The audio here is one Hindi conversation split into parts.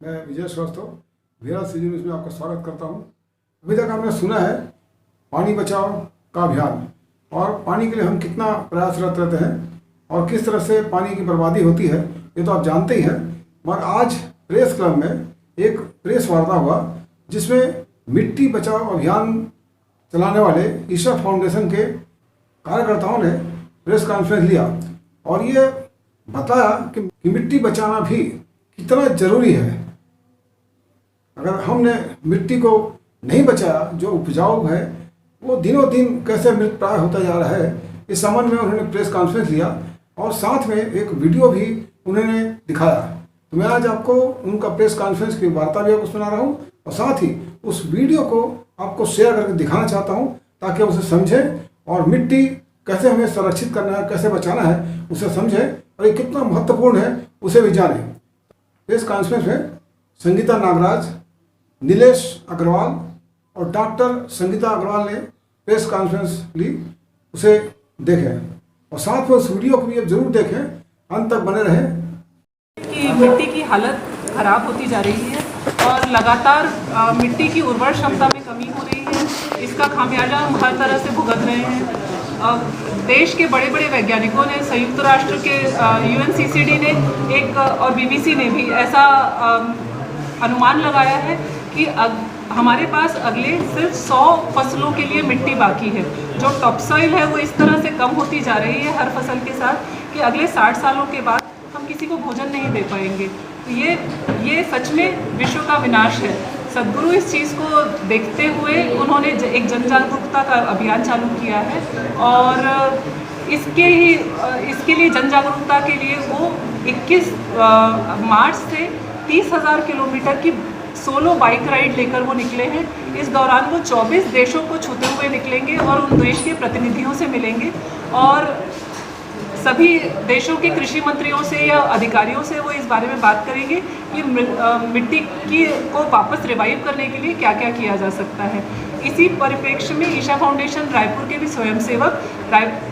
मैं विजय श्रीवास्तव विराट सीजी न्यूज़ में आपका स्वागत करता हूं। अभी तक हमने सुना है पानी बचाओ का अभियान और पानी के लिए हम कितना प्रयासरत रहते हैं और किस तरह से पानी की बर्बादी होती है, ये तो आप जानते ही हैं। मगर आज प्रेस क्लब में एक प्रेस वार्ता हुआ जिसमें मिट्टी बचाओ अभियान चलाने वाले ईशा फाउंडेशन के कार्यकर्ताओं ने प्रेस कॉन्फ्रेंस लिया और ये बताया कि मिट्टी बचाना भी कितना ज़रूरी है। अगर हमने मिट्टी को नहीं बचाया, जो उपजाऊ है वो दिनों दिन कैसे मृतप्राय होता जा रहा है, इस संबंध में उन्होंने प्रेस कॉन्फ्रेंस लिया और साथ में एक वीडियो भी उन्होंने दिखाया। तो मैं आज आपको उनका प्रेस कॉन्फ्रेंस की वार्ता भी आपको सुना रहा हूँ और साथ ही उस वीडियो को आपको शेयर करके दिखाना चाहता हूँ ताकि उसे समझें और मिट्टी कैसे हमें संरक्षित करना है, कैसे बचाना है, उसे समझें और ये कितना महत्वपूर्ण है उसे भी जानें। प्रेस कॉन्फ्रेंस में संगीता नागराज, नीलेश अग्रवाल और डॉक्टर संगीता अग्रवाल ने प्रेस कॉन्फ्रेंस ली, उसे देखें और साथ में उस वीडियो को भी जरूर देखें, अंत तक बने रहें। कि मिट्टी की हालत खराब होती जा रही है और लगातार मिट्टी की उर्वर क्षमता में कमी हो रही है। इसका खामियाजा हम हर तरह से भुगत रहे हैं। देश के बड़े बड़े वैज्ञानिकों ने, संयुक्त राष्ट्र के UNCCD ने एक और BBC ने भी ऐसा अनुमान लगाया है कि हमारे पास अगले सिर्फ 100 फसलों के लिए मिट्टी बाकी है। जो टॉपसॉइल है वो इस तरह से कम होती जा रही है हर फसल के साथ कि अगले 60 सालों के बाद हम किसी को भोजन नहीं दे पाएंगे। तो ये सच में विश्व का विनाश है। सद्गुरु इस चीज़ को देखते हुए उन्होंने एक जन जागरूकता का अभियान चालू किया है और इसके लिए जन जागरूकता के लिए वो 21 मार्च से 30,000 किलोमीटर की सोलो बाइक राइड लेकर वो निकले हैं। इस दौरान वो 24 देशों को छूते हुए निकलेंगे और उन देश के प्रतिनिधियों से मिलेंगे और सभी देशों के कृषि मंत्रियों से या अधिकारियों से वो इस बारे में बात करेंगे कि मिट्टी को वापस रिवाइव करने के लिए क्या क्या किया जा सकता है। इसी परिप्रेक्ष्य में ईशा फाउंडेशन रायपुर के भी स्वयंसेवक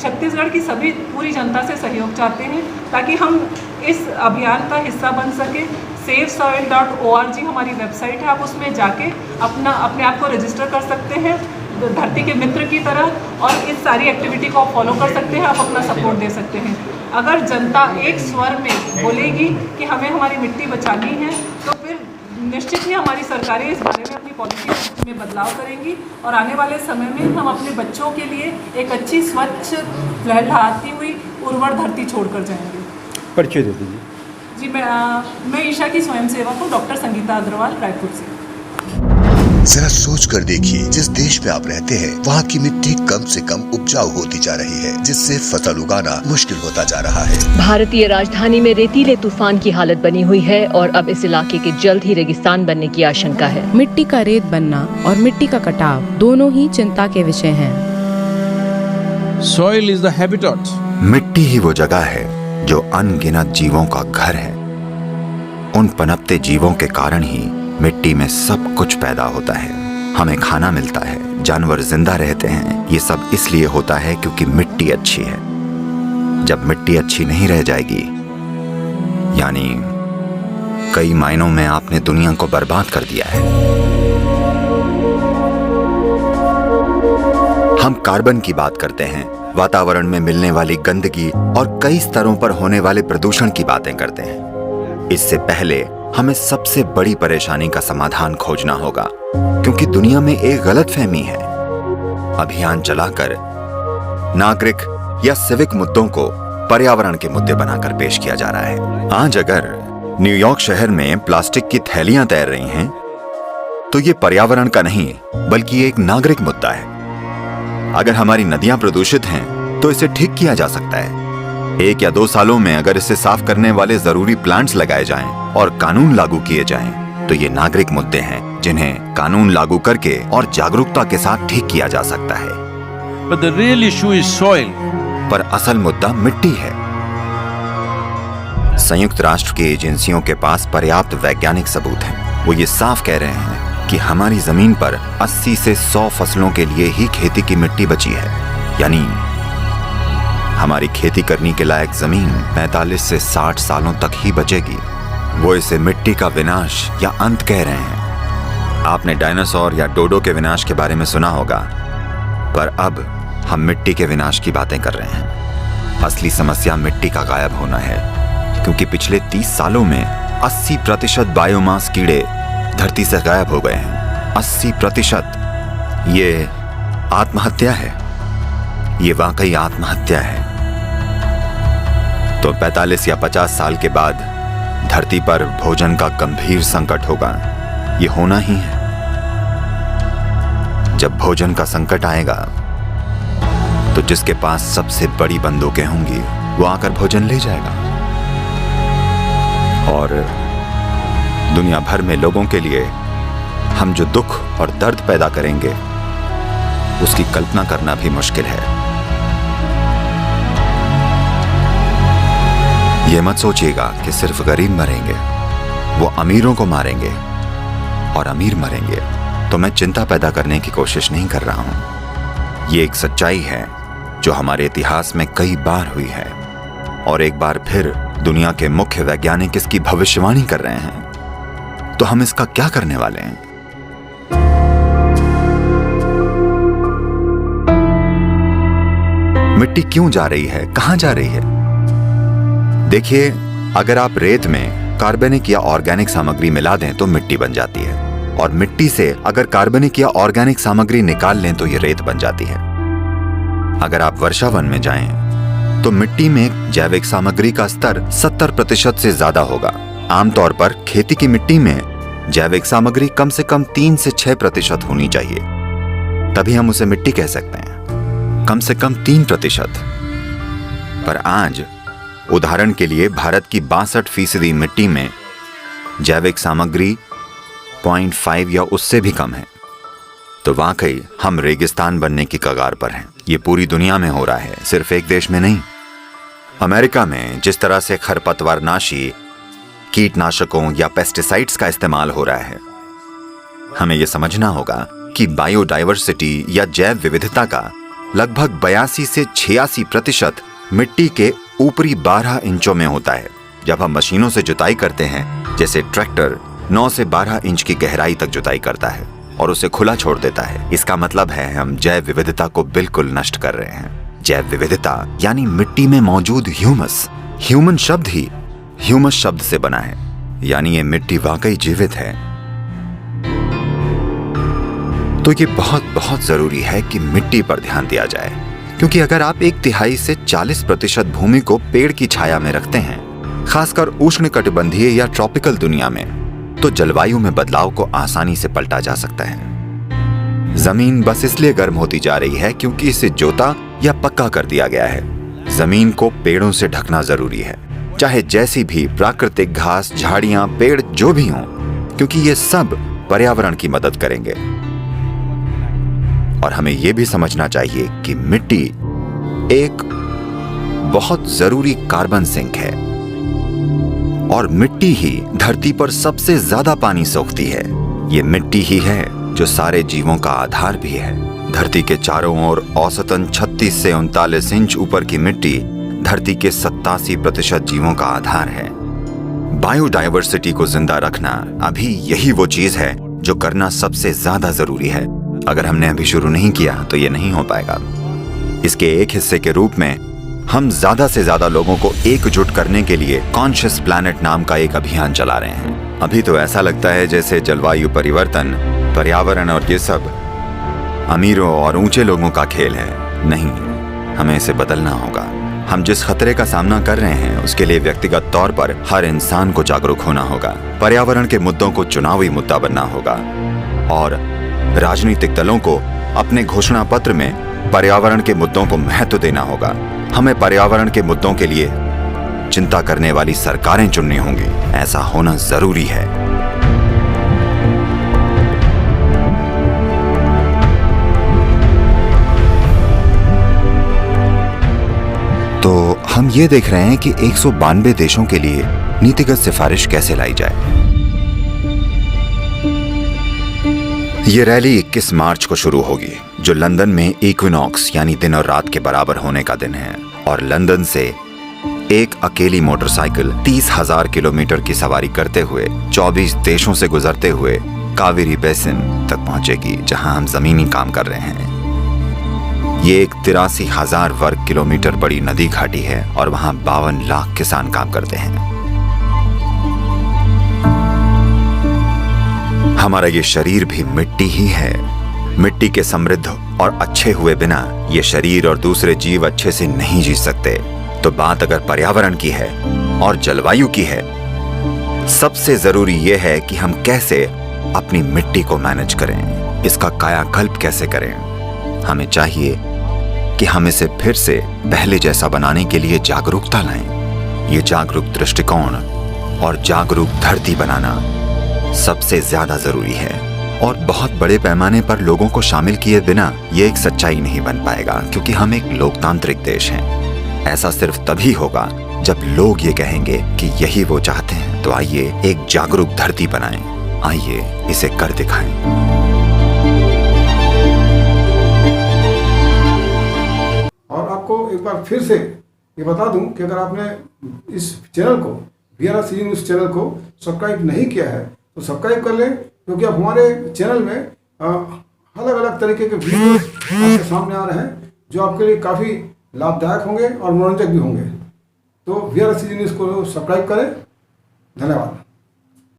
छत्तीसगढ़ की सभी पूरी जनता से सहयोग चाहते हैं ताकि हम इस अभियान का हिस्सा बन सके। SaveSoil.org हमारी वेबसाइट है, आप उसमें जाके अपने आप को रजिस्टर कर सकते हैं धरती के मित्र की तरह और इस सारी एक्टिविटी को आप फॉलो कर सकते हैं, आप अपना सपोर्ट दे सकते हैं। अगर जनता एक स्वर में बोलेगी कि हमें हमारी मिट्टी बचानी है तो फिर निश्चित ही हमारी सरकारें इस बारे में अपनी पॉलिसी में बदलाव करेंगी और आने वाले समय में हम अपने बच्चों के लिए एक अच्छी स्वच्छ लहलहाती हुई उर्वर धरती छोड़कर जाएंगे। परिचय दे दीजिए। जी, मैं ईशा की स्वयंसेवक हूँ, डॉक्टर संगीता अग्रवाल, रायपुर से। जरा सोच कर देखिए, जिस देश में आप रहते हैं वहाँ की मिट्टी कम से कम उपजाऊ होती जा रही है, जिससे फसल उगाना मुश्किल होता जा रहा है। भारतीय राजधानी में रेतीले तूफान की हालत बनी हुई है और अब इस इलाके के जल्द ही रेगिस्तान बनने की आशंका है। मिट्टी का रेत बनना और मिट्टी का कटाव दोनों ही चिंता के विषय हैं। Soil is the habitat. मिट्टी ही वो जगह है जो अनगिनत जीवों का घर है। उन पनपते जीवों के कारण ही मिट्टी में सब कुछ पैदा होता है, हमें खाना मिलता है, जानवर जिंदा रहते हैं। ये सब इसलिए होता है क्योंकि मिट्टी अच्छी है। जब मिट्टी अच्छी नहीं रह जाएगी, यानी कई मायनों में आपने दुनिया को बर्बाद कर दिया है। हम कार्बन की बात करते हैं, वातावरण में मिलने वाली गंदगी और कई स्तरों पर होने वाले प्रदूषण की बातें करते हैं। इससे पहले हमें सबसे बड़ी परेशानी का समाधान खोजना होगा, क्योंकि दुनिया में एक गलतफहमी है। अभियान चलाकर नागरिक या सिविक मुद्दों को पर्यावरण के मुद्दे बनाकर पेश किया जा रहा है। आज अगर न्यूयॉर्क शहर में प्लास्टिक की थैलियां तैर रही हैं, तो ये पर्यावरण का नहीं बल्कि एक नागरिक मुद्दा है। अगर हमारी नदियां प्रदूषित हैं, तो इसे ठीक किया जा सकता है। 1 या 2 सालों में अगर इसे साफ करने वाले जरूरी प्लांट्स लगाए जाएं और कानून लागू किए जाएं, तो ये नागरिक मुद्दे हैं जिन्हें कानून लागू करके और जागरूकता के साथ ठीक किया जा सकता है। But the real issue is soil. पर असल मुद्दा मिट्टी है। संयुक्त राष्ट्र की एजेंसियों के पास पर्याप्त वैज्ञानिक सबूत हैं। वो ये साफ कह रहे हैं कि हमारी जमीन पर 80 से 100 फसलों के लिए ही खेती की मिट्टी बची है, यानी हमारी खेती करने के लायक जमीन 45 से 60 सालों तक ही बचेगी। वो इसे मिट्टी का विनाश या अंत कह रहे हैं। आपने डायनासोर या डोडो के विनाश के बारे में सुना होगा, पर अब हम मिट्टी के विनाश की बातें कर रहे हैं। असली समस्या मिट्टी का गायब होना है, क्योंकि पिछले 30 सालों में 80% बायोमास कीड़े धरती से गायब हो गए हैं। 80%। ये आत्महत्या है, ये वाकई आत्महत्या है। तो 45 या 50 साल के बाद धरती पर भोजन का गंभीर संकट होगा। ये होना ही है। जब भोजन का संकट आएगा तो जिसके पास सबसे बड़ी बंदूकें होंगी वो आकर भोजन ले जाएगा, और दुनिया भर में लोगों के लिए हम जो दुख और दर्द पैदा करेंगे उसकी कल्पना करना भी मुश्किल है। ये मत सोचिएगा कि सिर्फ गरीब मरेंगे, वो अमीरों को मारेंगे और अमीर मरेंगे। तो मैं चिंता पैदा करने की कोशिश नहीं कर रहा हूं। ये एक सच्चाई है जो हमारे इतिहास में कई बार हुई है, और एक बार फिर दुनिया के मुख्य वैज्ञानिक इसकी भविष्यवाणी कर रहे हैं। तो हम इसका क्या करने वाले हैं? मिट्टी क्यों जा रही है, कहां जा रही है? देखिए, अगर आप रेत में कार्बनिक या ऑर्गेनिक सामग्री मिला दें तो मिट्टी बन जाती है, और मिट्टी से अगर कार्बनिक या ऑर्गेनिक सामग्री निकाल लें तो ये रेत बन जाती है। अगर आप वर्षावन में जाएं तो मिट्टी में जैविक सामग्री का स्तर 70% से ज्यादा होगा। आमतौर पर खेती की मिट्टी में जैविक सामग्री कम से कम 3 से 6% होनी चाहिए, तभी हम उसे मिट्टी कह सकते हैं। कम से कम 3%। पर आज उदाहरण के लिए भारत की 62% मिट्टी में जैविक सामग्री 0.5 या उससे भी कम है। तो वाकई हम रेगिस्तान बनने की कगार पर हैं। ये पूरी दुनिया में हो रहा है, सिर्फ एक देश में नहीं। अमेरिका में जिस तरह से खरपतवारनाशी, कीटनाशकों या पेस्टिसाइड्स का इस्तेमाल हो रहा है, हमें यह समझना होगा कि बायोडाइवर्सिटी या जैव विविधता का लगभग 82 से 86% मिट्टी के ऊपरी 12 इंचों में होता है। जब हम मशीनों से जुताई करते हैं, जैसे ट्रैक्टर 9 से 12 इंच की गहराई तक जुताई करता है और उसे खुला छोड़ देता है, इसका मतलब है हम जैव विविधता को बिल्कुल नष्ट कर रहे हैं। जैव विविधता यानी मिट्टी में मौजूद ह्यूमस। ह्यूमन शब्द ही ह्यूमस शब्द से बना है, यानी ये मिट्टी वाकई जीवित है। तो ये बहुत बहुत जरूरी है कि मिट्टी पर ध्यान दिया जाए, क्योंकि अगर आप 1/3 से 40% भूमि को पेड़ की छाया में रखते हैं, खासकर उष्णकटिबंधीय या ट्रॉपिकल दुनिया में, तो जलवायु में बदलाव को आसानी से पलटा जा सकता है। जमीन बस इसलिए गर्म होती जा रही है क्योंकि इसे जोता या पक्का कर दिया गया है। जमीन को पेड़ों से ढकना जरूरी है, चाहे जैसी भी प्राकृतिक घास, झाड़ियां, पेड़ जो भी हों, क्योंकि ये सब पर्यावरण की मदद करेंगे। और हमें यह भी समझना चाहिए कि मिट्टी एक बहुत जरूरी कार्बन सिंक है, और मिट्टी ही धरती पर सबसे ज्यादा पानी सोखती है। ये मिट्टी ही है जो सारे जीवों का आधार भी है। धरती के चारों ओर औसतन 36 से 39 इंच ऊपर की मिट्टी धरती के 87% जीवों का आधार है। बायोडाइवर्सिटी को जिंदा रखना अभी यही वो चीज है जो करना सबसे ज्यादा जरूरी है। अगर हमने अभी शुरू नहीं किया तो ये नहीं हो पाएगा। इसके एक हिस्से के रूप में हम ज्यादा से ज्यादा लोगों को एकजुट करने के लिए कॉन्शियस प्लैनेट नाम का एक अभियान चला रहे हैं। अभी तो ऐसा लगता है जैसे जलवायु परिवर्तन, पर्यावरण और ये सब अमीरों और ऊंचे लोगों का खेल है। नहीं, हमें इसे बदलना होगा। हम जिस खतरे का सामना कर रहे हैं उसके लिए व्यक्तिगत तौर पर हर इंसान को जागरूक होना होगा। पर्यावरण के मुद्दों को चुनावी मुद्दा बनना होगा, और राजनीतिक दलों को अपने घोषणा पत्र में पर्यावरण के मुद्दों को महत्व देना होगा। हमें पर्यावरण के मुद्दों के लिए चिंता करने वाली सरकारें चुननी होंगी। ऐसा होना जरूरी है। तो हम ये देख रहे हैं कि 192 देशों के लिए नीतिगत सिफारिश कैसे लाई जाए। ये रैली 21 मार्च को शुरू होगी, जो लंदन में इक्विनॉक्स यानी दिन और रात के बराबर होने का दिन है, और लंदन से एक अकेली मोटरसाइकिल 30,000 किलोमीटर की सवारी करते हुए 24 देशों से गुजरते हुए कावेरी बेसिन तक पहुंचेगी, जहां हम जमीनी काम कर रहे हैं। ये एक 83,000 वर्ग किलोमीटर बड़ी नदी घाटी है और वहां 52 लाख किसान काम करते हैं। हमारा ये शरीर भी मिट्टी ही है। मिट्टी के समृद्ध और अच्छे हुए बिना ये शरीर और दूसरे जीव अच्छे से नहीं जी सकते। तो बात अगर पर्यावरण की है और जलवायु की है, सबसे जरूरी यह है कि हम कैसे अपनी मिट्टी को मैनेज करें, इसका कायाकल्प कैसे करें। हमें चाहिए कि हम इसे फिर से पहले जैसा बनाने के लिए जागरूकता लाएं। ये जागरूक दृष्टिकोण और जागरूक धरती बनाना सबसे ज्यादा जरूरी है और बहुत बड़े पैमाने पर लोगों को शामिल किए बिना ये एक सच्चाई नहीं बन पाएगा, क्योंकि हम एक लोकतांत्रिक देश हैं। ऐसा सिर्फ तभी होगा जब लोग ये कहेंगे कि यही वो चाहते हैं। तो आइए एक जागरूक धरती बनाएं, आइए इसे कर दिखाएं। और आपको एक बार फिर से ये बता दूं कि अगर आपने इस चैनल को, वीआरआर सीजी न्यूज़ चैनल को सब्सक्राइब नहीं किया है तो सब्सक्राइब कर लें, क्योंकि अब हमारे चैनल में अलग अलग तरीके के वीडियोस आपके सामने आ रहे हैं जो आपके लिए काफ़ी लाभदायक होंगे और मनोरंजक भी होंगे। तो वीआरआर सीजी न्यूज़ को सब्सक्राइब करें। धन्यवाद।